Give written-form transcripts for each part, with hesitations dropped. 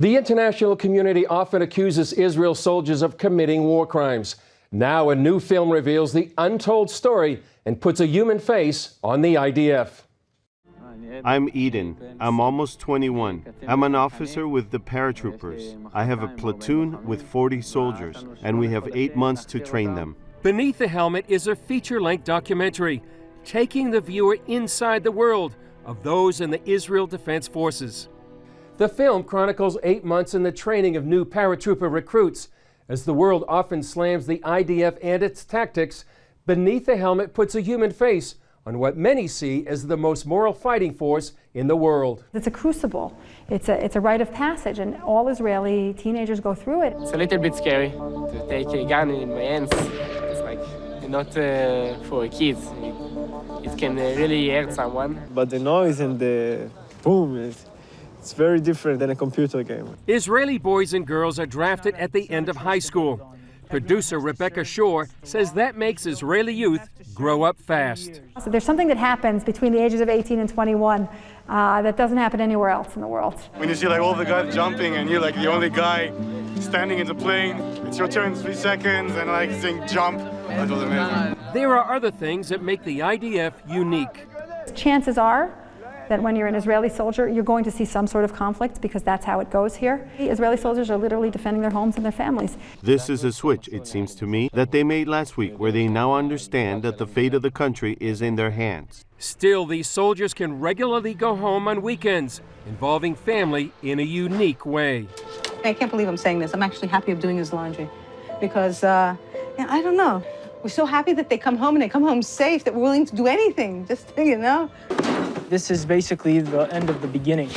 The international community often accuses Israel soldiers of committing war crimes. Now a new film reveals the untold story and puts a human face on the IDF. I'm Eden. I'm almost 21. I'm an officer with the paratroopers. I have a platoon with 40 soldiers, and we have 8 months to train them. Beneath the Helmet is a feature-length documentary taking the viewer inside the world of those in the Israel Defense Forces. The film chronicles 8 months in the training of new paratrooper recruits. As the world often slams the IDF and its tactics, Beneath the Helmet puts a human face on what many see as the most moral fighting force in the world. It's a crucible. It's a rite of passage, and all Israeli teenagers go through it. It's a little bit scary to take a gun in my hands. It's like not for kids. It can really hurt someone. But the noise and the boom, it's very different than a computer game. Israeli boys and girls are drafted at the end of high school. Producer Rebecca Shore says that makes Israeli youth grow up fast. So there's something that happens between the ages of 18 and 21 that doesn't happen anywhere else in the world. When you see like all the guys jumping and you're like the only guy standing in the plane, it's your turn in 3 seconds and like saying jump, that was amazing. There are other things that make the IDF unique. Chances are that when you're an Israeli soldier, you're going to see some sort of conflict because that's how it goes here. The Israeli soldiers are literally defending their homes and their families. This is a switch, it seems to me, that they made last week, where they now understand that the fate of the country is in their hands. Still, these soldiers can regularly go home on weekends, involving family in a unique way. I can't believe I'm saying this. I'm actually happy of doing his laundry because, I don't know. We're so happy that they come home and they come home safe, that we're willing to do anything, just, This is basically the end of the beginning.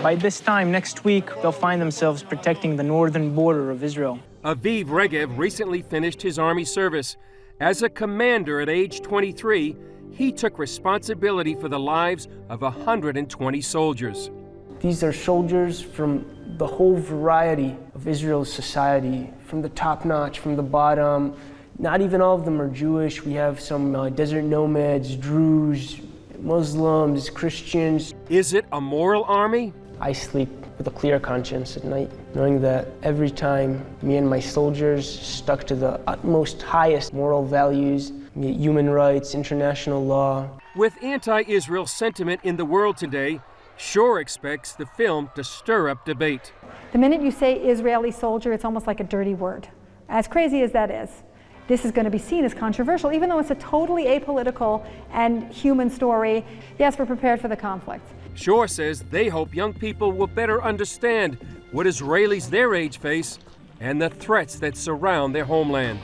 By this time next week, they'll find themselves protecting the northern border of Israel. Aviv Regev recently finished his Army service. As a commander at age 23, he took responsibility for the lives of 120 soldiers. These are soldiers from the whole variety of Israel's society, from the top notch, from the bottom. Not even all of them are Jewish. We have some desert nomads, Druze, Muslims, Christians. Is it a moral army? I sleep with a clear conscience at night, knowing that every time me and my soldiers stuck to the utmost highest moral values, human rights, international law. With anti-Israel sentiment in the world today, Shore expects the film to stir up debate. The minute you say Israeli soldier, it's almost like a dirty word. As crazy as that is, this is going to be seen as controversial, even though it's a totally apolitical and human story. Yes, we're prepared for the conflict. Shore says they hope young people will better understand what Israelis their age face and the threats that surround their homeland.